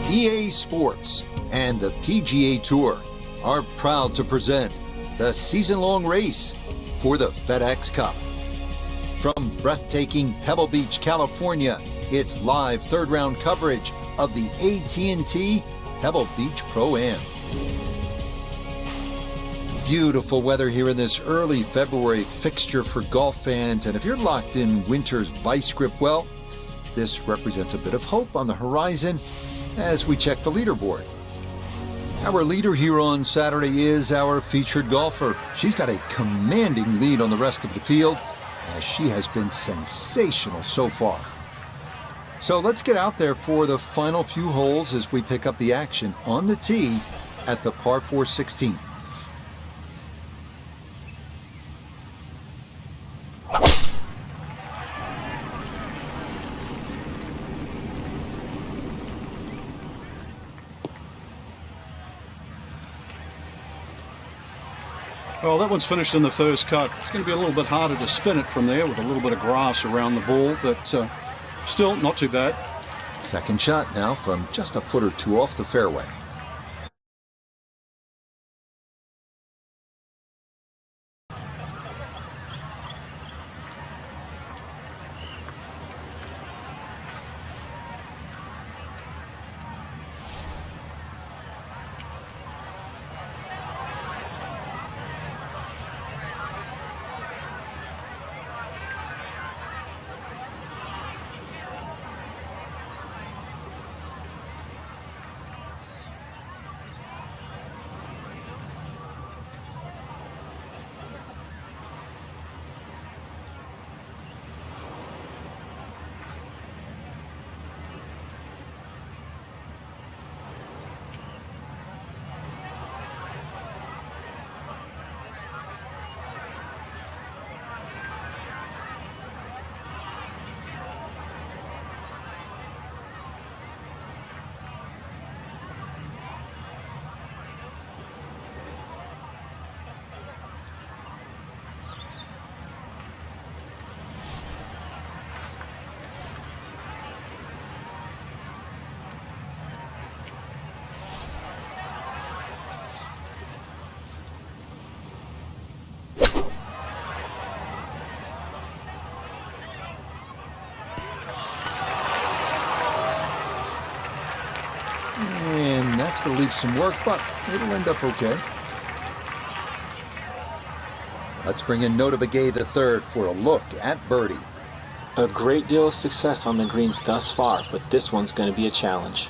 EA Sports and the PGA Tour are proud to present the season-long race for the FedEx Cup. From breathtaking Pebble Beach, California, it's live third-round coverage of the AT&T Pebble Beach Pro-Am. Beautiful weather here in this early February fixture for golf fans, and if you're locked in winter's vice grip, well, this represents a bit of hope on the horizon as we check the leaderboard. Our leader here on Saturday is our featured golfer. She's got a commanding lead on the rest of the field, as she has been sensational so far. So let's get out there for the final few holes as we pick up the action on the tee at the par 4 16. Well, that one's finished in the first cut. It's going to be a little bit harder to spin it from there with a little bit of grass around the ball, but still not too bad. Second shot now from just a foot or two off the fairway. And that's going to leave some work, but it'll end up okay. Let's bring in Notah Begay III for a look at birdie. A great deal of success on the greens thus far, but this one's going to be a challenge.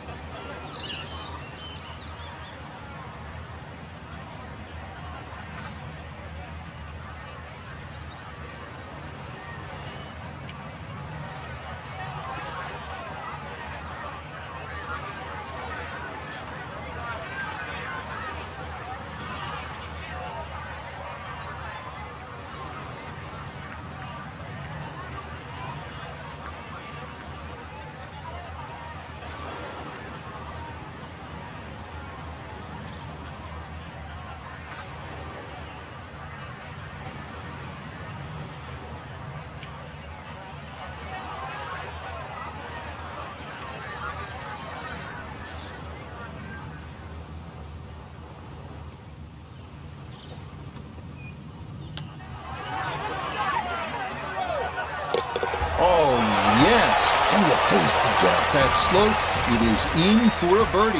Oh, yes. Plenty of pace to get up that slope. It is in for a birdie.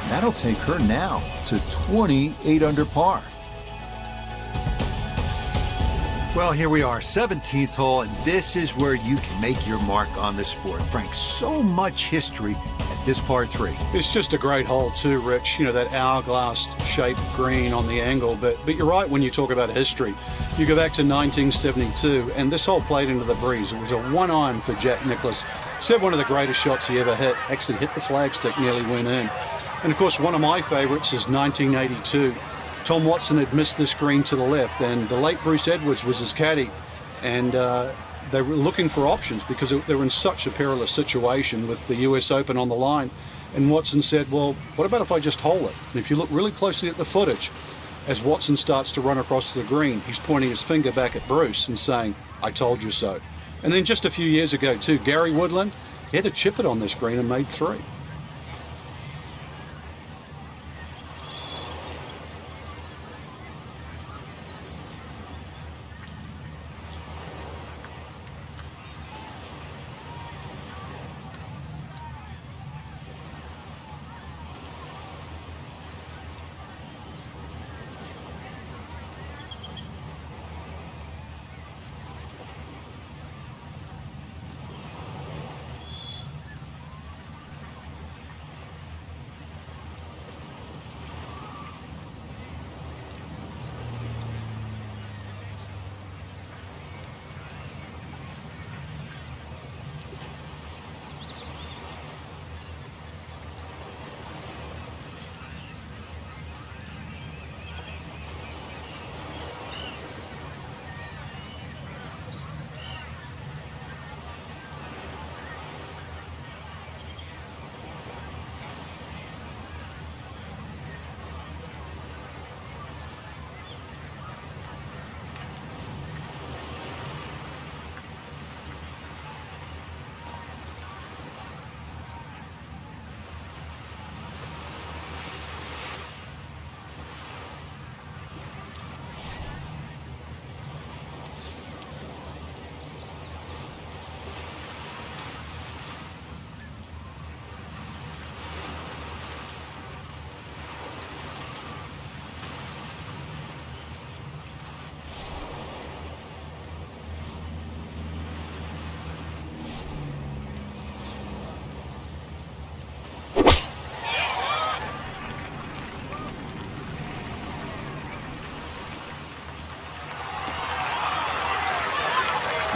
And that'll take her now to 28 under par. Well, here we are, 17th hole, and this is where you can make your mark on the sport. Frank, so much history at this par 3. It's just a great hole too, Rich. You know, that hourglass-shaped green on the angle. But you're right when you talk about history. You go back to 1972, and this hole played into the breeze. It was a one-iron for Jack Nicklaus. Said one of the greatest shots he ever hit. Actually hit the flagstick, nearly went in. And, of course, one of my favorites is 1982. Tom Watson had missed this green to the left, and the late Bruce Edwards was his caddy. And they were looking for options because they were in such a perilous situation with the US Open on the line. And Watson said, well, what about if I just hole it? And if you look really closely at the footage, as Watson starts to run across the green, he's pointing his finger back at Bruce and saying, I told you so. And then just a few years ago, too, Gary Woodland, he had to chip it on this green and made 3.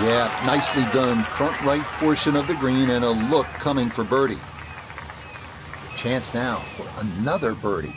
Yeah, nicely done. Front right portion of the green and a look coming for birdie. Chance now for another birdie.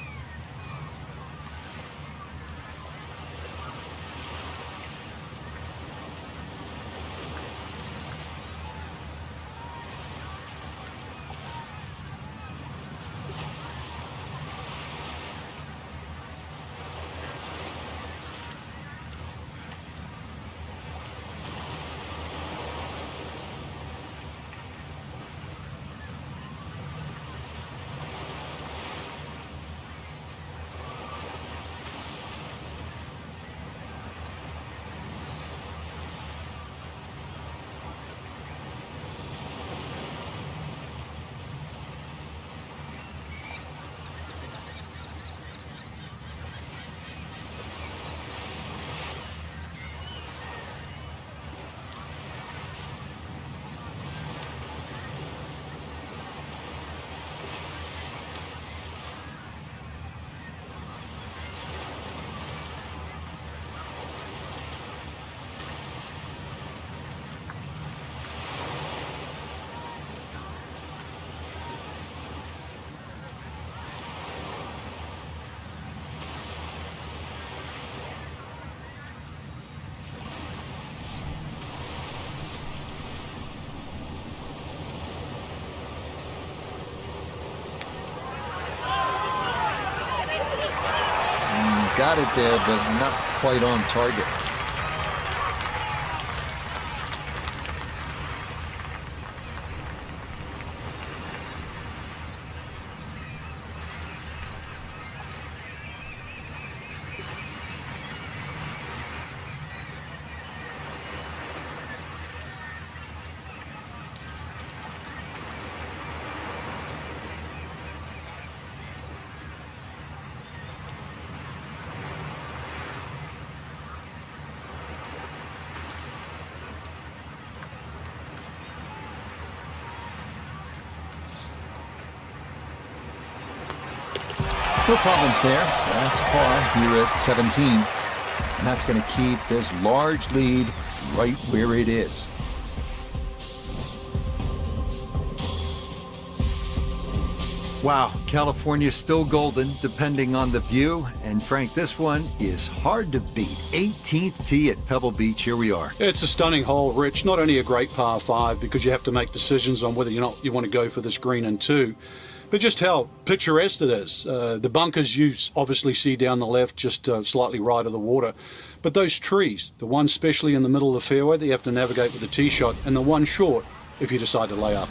Got it there, but not quite on target. No problems there. That's par here at 17. And that's going to keep this large lead right where it is. Wow, California's still golden depending on the view. And Frank, this one is hard to beat. 18th tee at Pebble Beach. Here we are. It's a stunning hole, Rich. Not only a great par 5 because you have to make decisions on whether or not you want to go for this green in 2, but just how picturesque it is. The bunkers you obviously see down the left, just slightly right of the water. But those trees, the one especially in the middle of the fairway that you have to navigate with the tee shot, and the one short if you decide to lay up.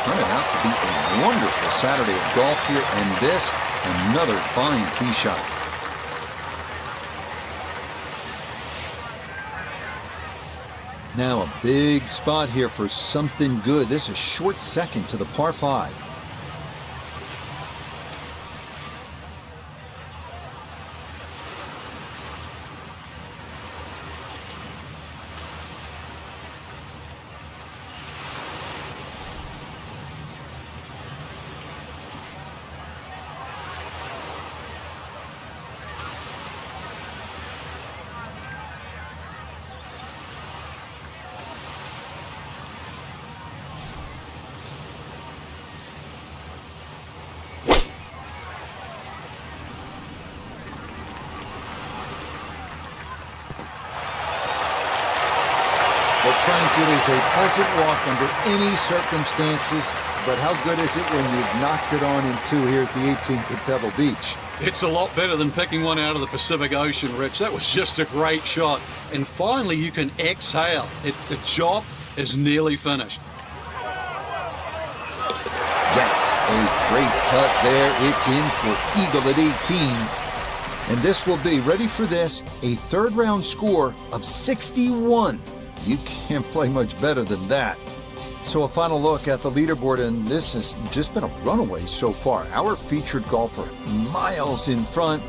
Turning out to be a wonderful Saturday of golf here, and this, another fine tee shot. Now a big spot here for something good. This is short second to the par 5. Well, Frank, it is a pleasant walk under any circumstances, but how good is it when you've knocked it on in two here at the 18th at Pebble Beach? It's a lot better than picking one out of the Pacific Ocean, Rich. That was just a great shot. And finally, you can exhale. The job is nearly finished. Yes, a great cut there. It's in for eagle at 18. And this will be, ready for this, a third round score of 61. You can't play much better than that. So a final look at the leaderboard, and this has just been a runaway so far. Our featured golfer miles in front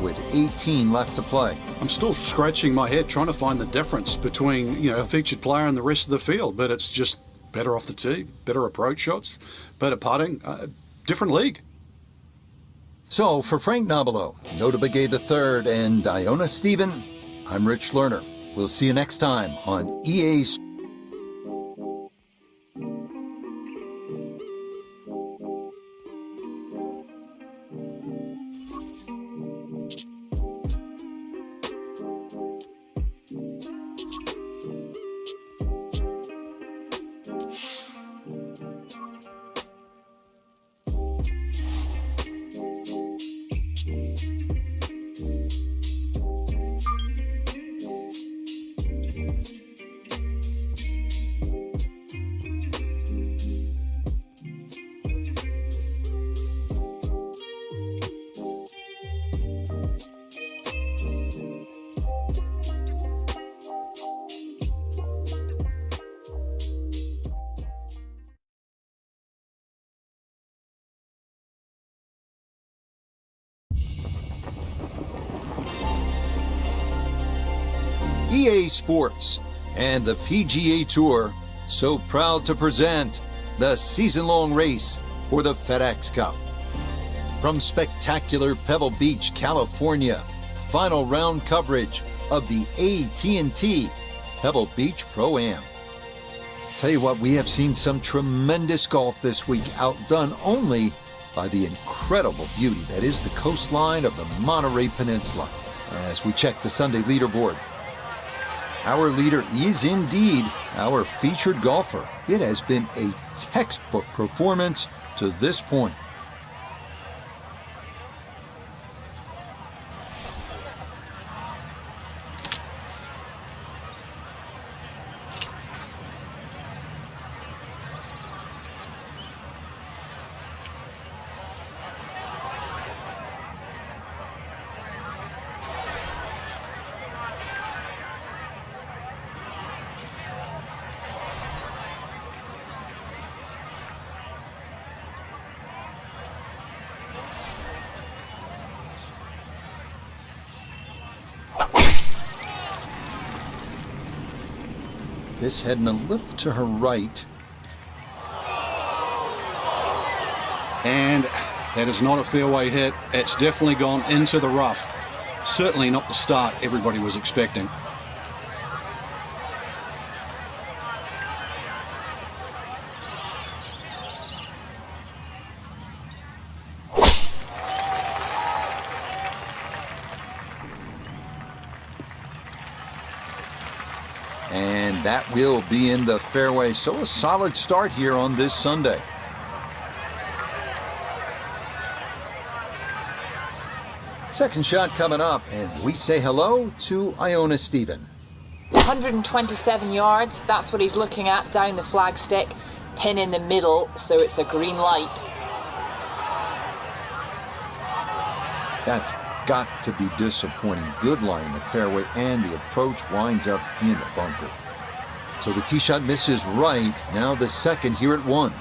with 18 left to play. I'm still scratching my head trying to find the difference between, a featured player and the rest of the field, but it's just better off the tee, better approach shots, better putting, different league. So for Frank Nobilo, Nota Begay III, and Iona Stephen, I'm Rich Lerner. We'll see you next time on EA Sports. EA Sports and the PGA Tour so proud to present the season-long race for the FedEx Cup. From spectacular Pebble Beach, California, final round coverage of the AT&T Pebble Beach Pro-Am. Tell you what, we have seen some tremendous golf this week, outdone only by the incredible beauty that is the coastline of the Monterey Peninsula. As we check the Sunday leaderboard, our leader is indeed our featured golfer. It has been a textbook performance to this point. This heading a little to her right. And that is not a fairway hit. It's definitely gone into the rough. Certainly not the start everybody was expecting. And that will be in the fairway. So a solid start here on this Sunday. Second shot coming up, and we say hello to Iona Stephen. 127 yards, that's what he's looking at down the flagstick. Pin in the middle, so it's a green light. That's got to be disappointing. Good line in the fairway, and the approach winds up in the bunker. So the tee shot misses right. Now the second here at 1.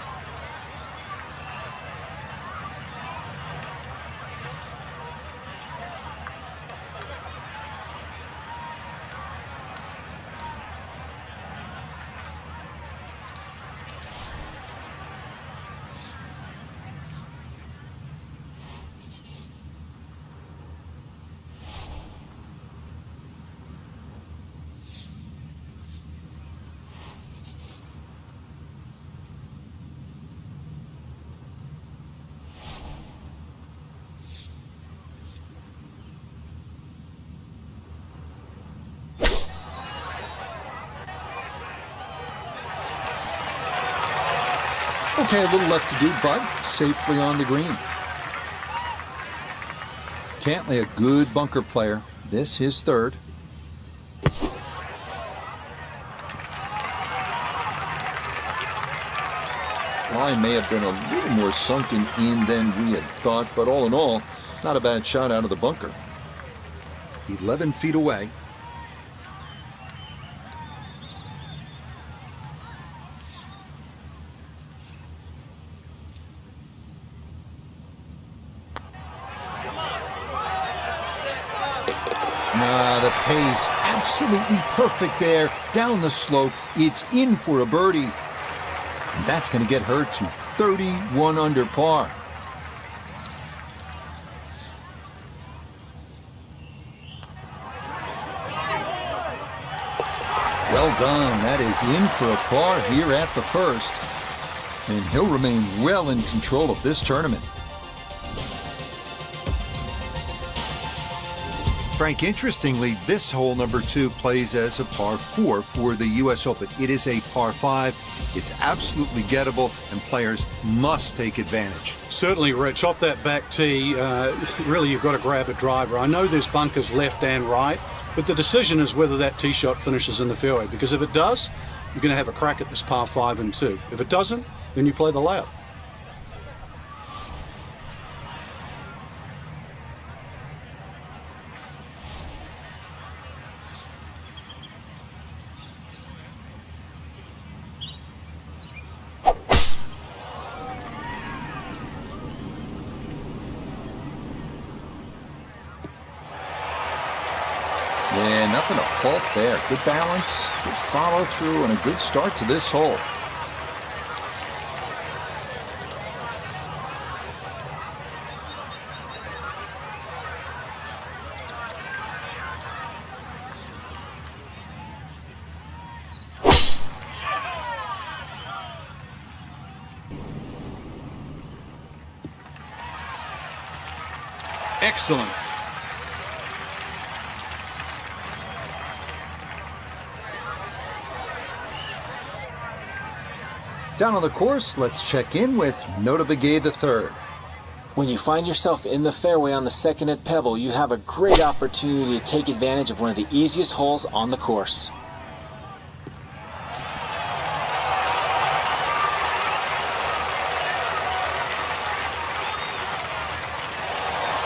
Okay, a little left to do, but safely on the green. Cantlay, a good bunker player. This his third. Line may have been a little more sunken in than we had thought, but all in all, not a bad shot out of the bunker. 11 feet away. The pace, absolutely perfect there. Down the slope, it's in for a birdie. And that's going to get her to 31 under par. Well done. That is in for a par here at the first. And he'll remain well in control of this tournament. Frank, interestingly, this hole number 2 plays as a par 4 for the U.S. Open. It is a par 5. It's absolutely gettable, and players must take advantage. Certainly, Rich. Off that back tee, really you've got to grab a driver. I know there's bunkers left and right, but the decision is whether that tee shot finishes in the fairway, because if it does, you're going to have a crack at this par 5 and 2. If it doesn't, then you play the layup. Yeah, nothing to fault there. Good balance, good follow through, and a good start to this hole. Excellent. Down on the course, let's check in with Notah Begay III. When you find yourself in the fairway on the second at Pebble, you have a great opportunity to take advantage of one of the easiest holes on the course.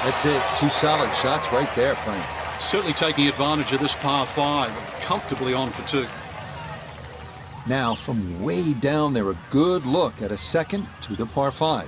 That's it. 2 solid shots right there, Frank. Certainly taking advantage of this par 5, comfortably on for 2. Now, from way down there, a good look at a second to the par 5.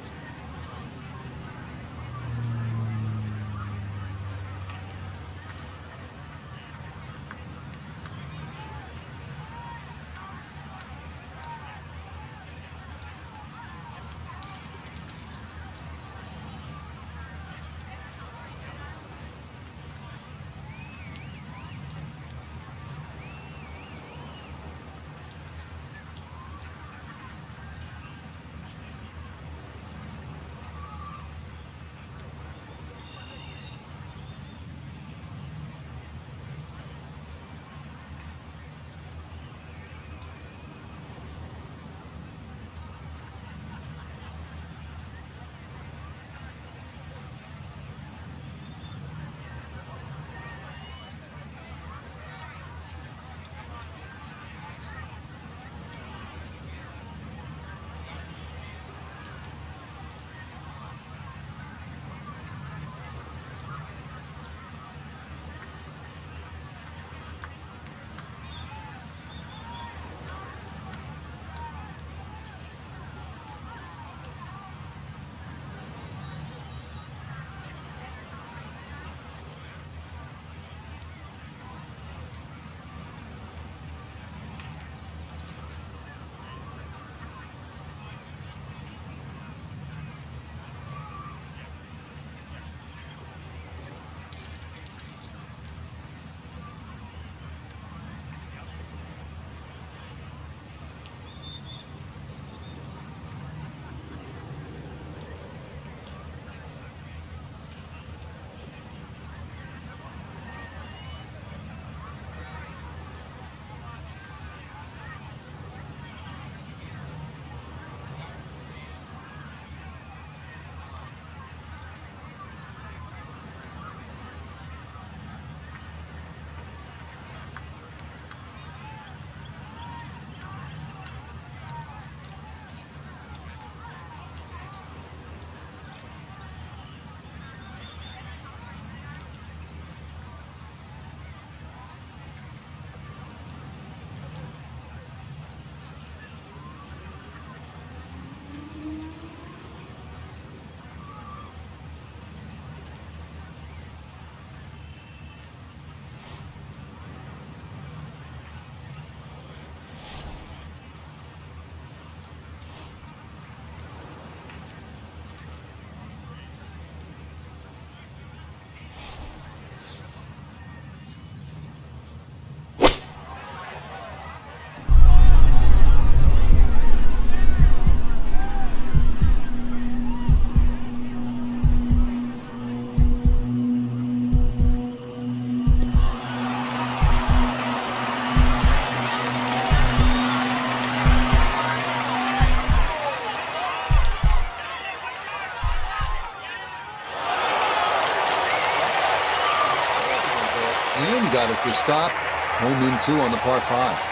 make the stop. Home in 2 on the par 5.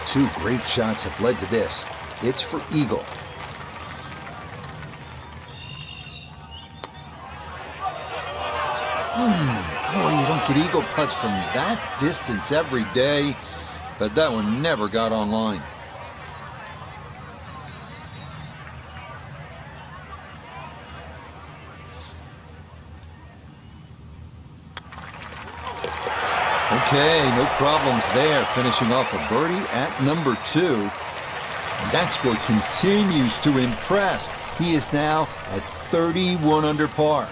Two great shots have led to this. It's for eagle. Boy, you don't get eagle putts from that distance every day, but that one never got online. Okay, no problems there, finishing off a birdie at number 2. And that score continues to impress. He is now at 31 under par.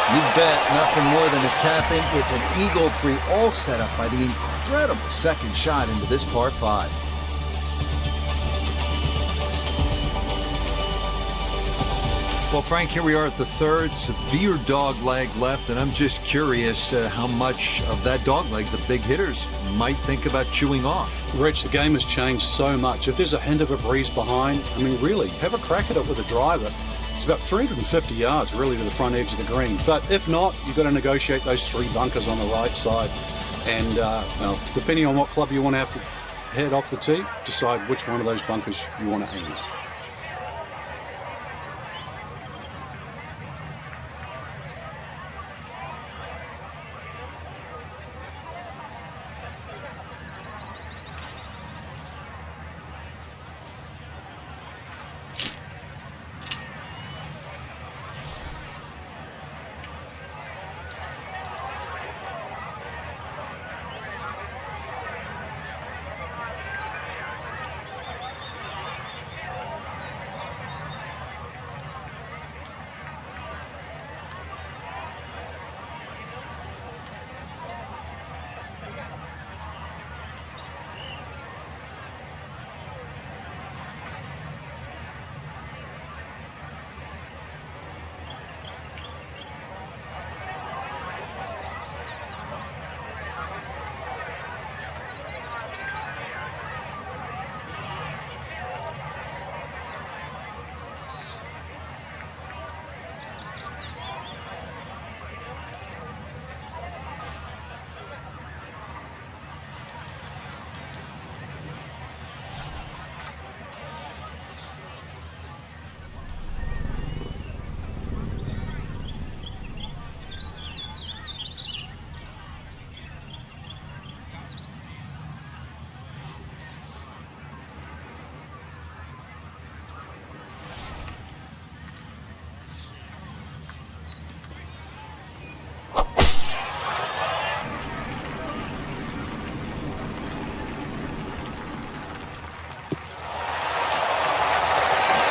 You bet, nothing more than a tap-in. It's an eagle 3, all set up by the incredible second shot into this par 5. Well, Frank, here we are at the 3rd. Severe dog leg left, and I'm just curious how much of that dog leg the big hitters might think about chewing off. Rich, the game has changed so much. If there's a hint of a breeze behind, I mean, really, have a crack at it with a driver. It's about 350 yards, really, to the front edge of the green. But if not, you've got to negotiate those 3 bunkers on the right side. And, well, depending on what club you want to have to head off the tee, decide which one of those bunkers you want to aim at.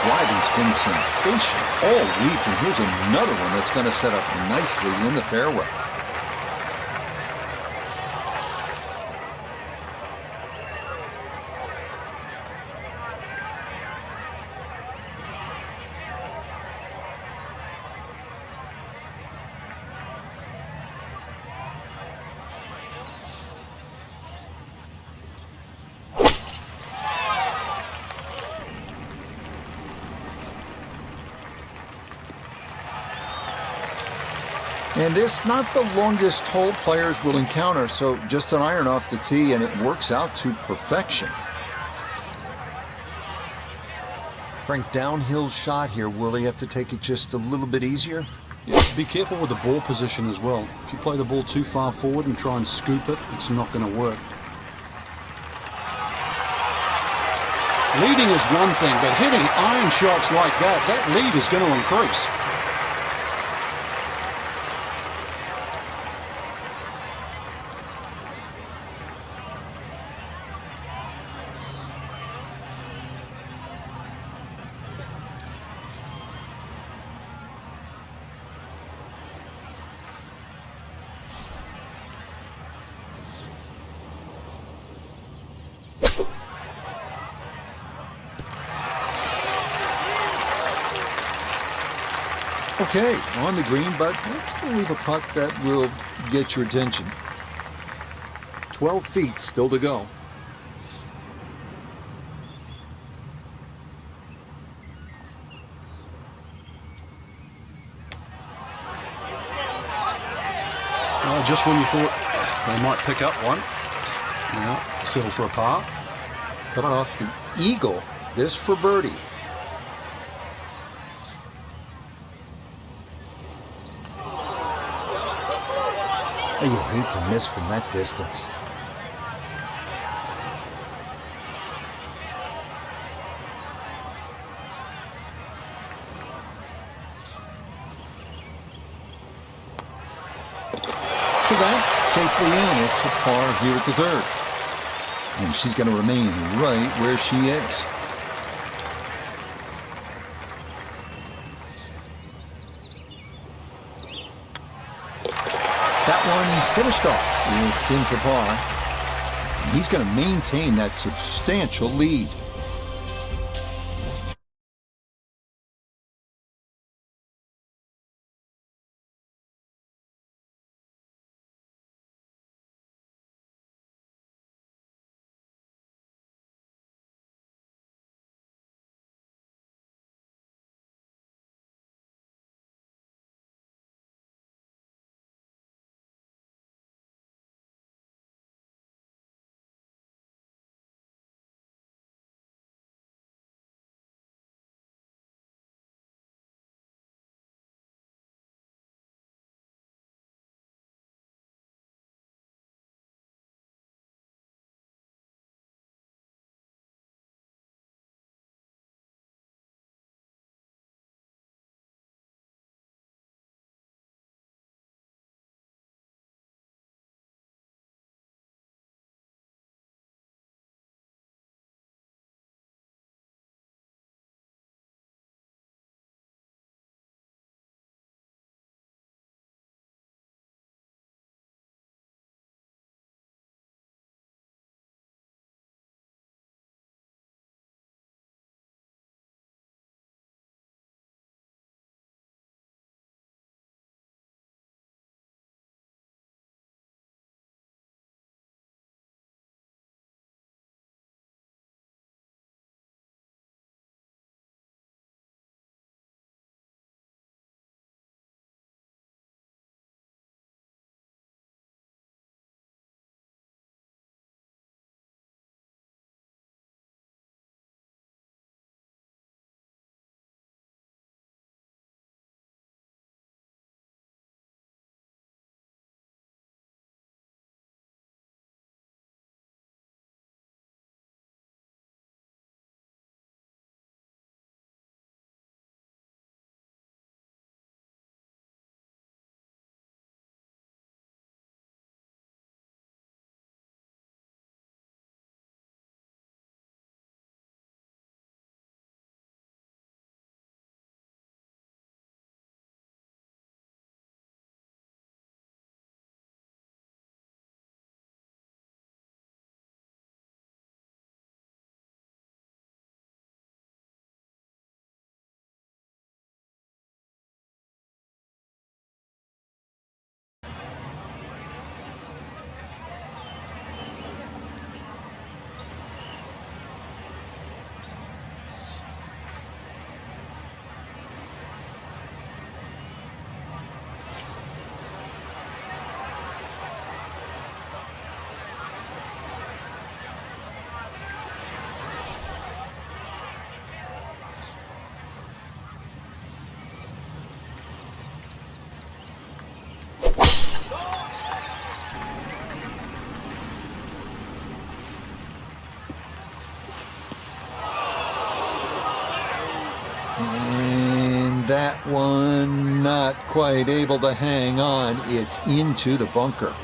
Driving's been sensational all week, and here's another one that's going to set up nicely in the fairway. And this, not the longest hole players will encounter, so just an iron off the tee, and it works out to perfection. Frank, downhill shot here. Will he have to take it just a little bit easier? Yeah, be careful with the ball position as well. If you play the ball too far forward and try and scoop it, it's not going to work. Leading is one thing, but hitting iron shots like that lead is going to increase. Okay, on the green, but it's going to leave a putt that will get your attention. 12 feet still to go. Just when you thought they might pick up one. Now, settle for a par. Coming off the eagle, this for birdie. You hate to miss from that distance. So that safely in. It's a par here at the third. And she's going to remain right where she is. That one finished off. It's in for par. And he's going to maintain that substantial lead. And that one not quite able to hang on. It's into the bunker.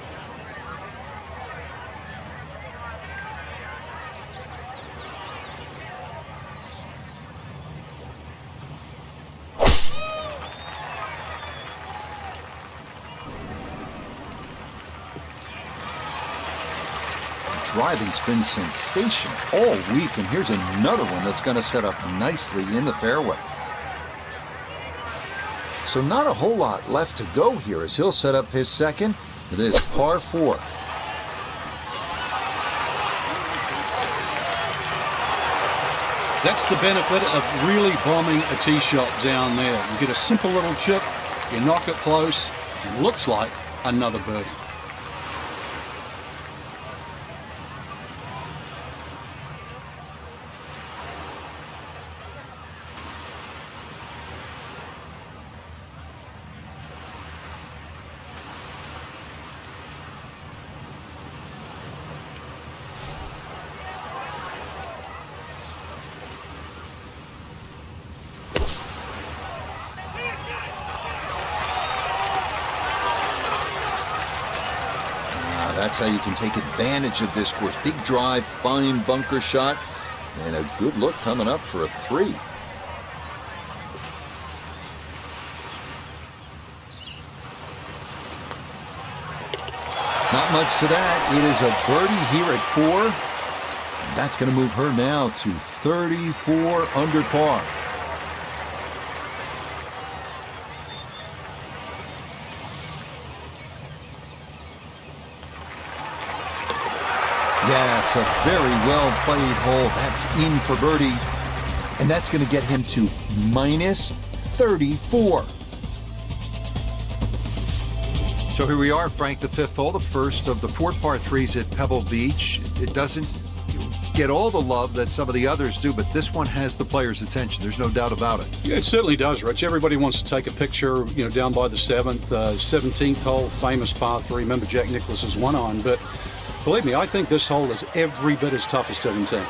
Driving's been sensational all week, and here's another one that's going to set up nicely in the fairway. so not a whole lot left to go here as he'll set up his second for this par 4. That's the benefit of really bombing a tee shot down there. You get a simple little chip, you knock it close, and looks like another birdie. That's how you can take advantage of this course. Big drive, fine bunker shot, and a good look coming up for a 3. Not much to that. It is a birdie here at 4. And that's going to move her now to 34 under par. Yes, a very well played hole. That's in for birdie. And that's going to get him to minus 34. So here we are, Frank, the 5th hole, the first of the 4 par 3s at Pebble Beach. It doesn't get all the love that some of the others do, but this one has the players' attention. There's no doubt about it. Yeah, it certainly does, Rich. Everybody wants to take a picture, down by the 7th, 17th hole, famous par 3. Remember Jack Nicklaus's 1-iron, but believe me, I think this hole is every bit as tough as 17.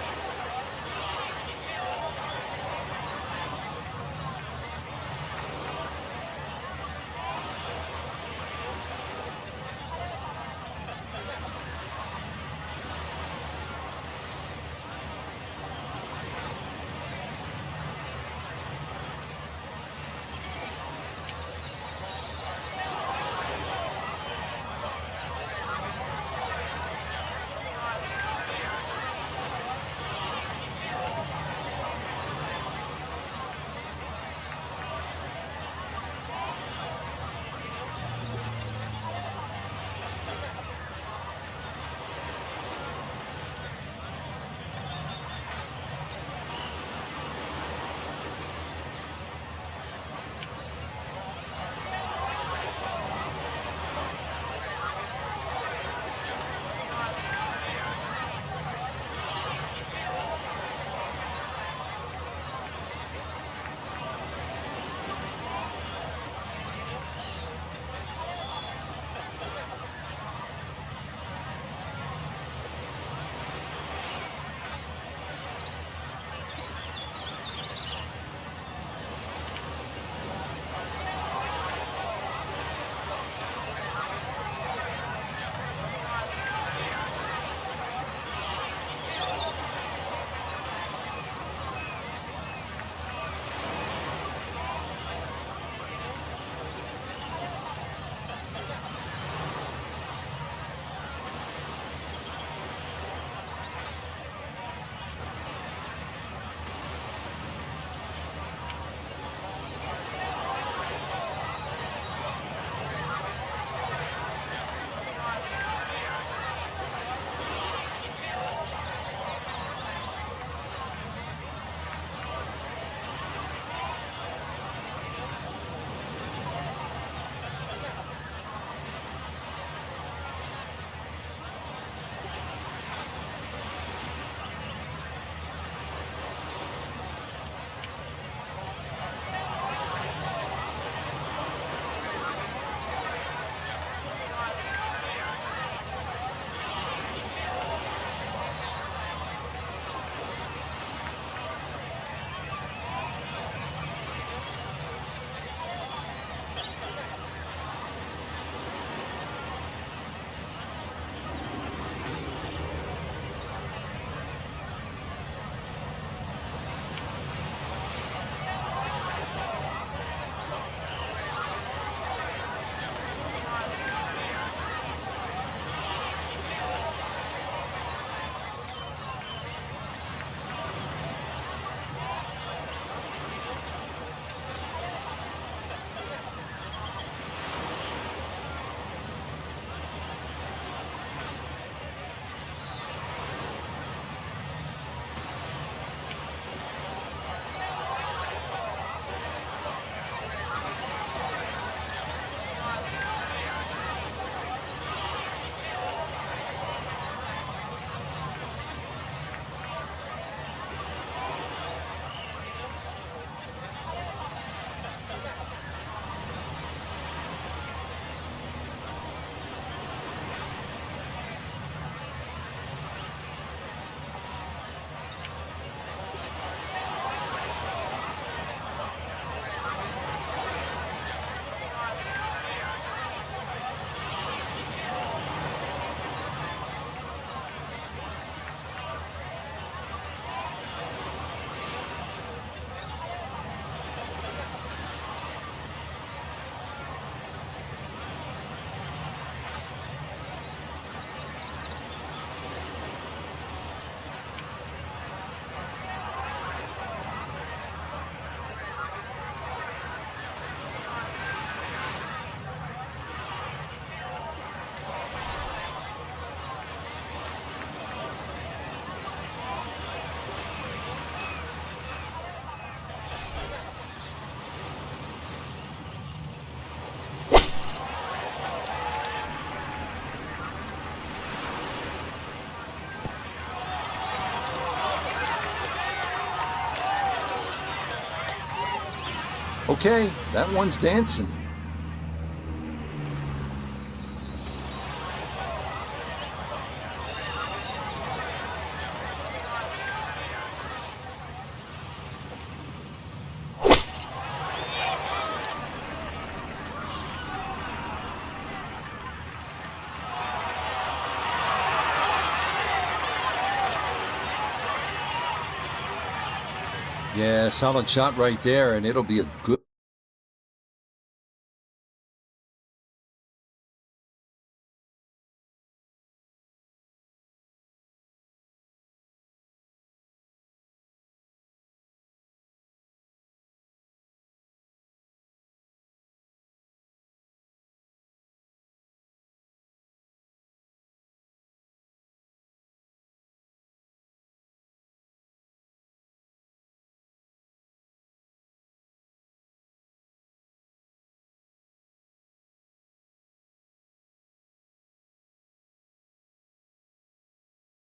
Okay, that one's dancing. Yeah, solid shot right there, and it'll be a good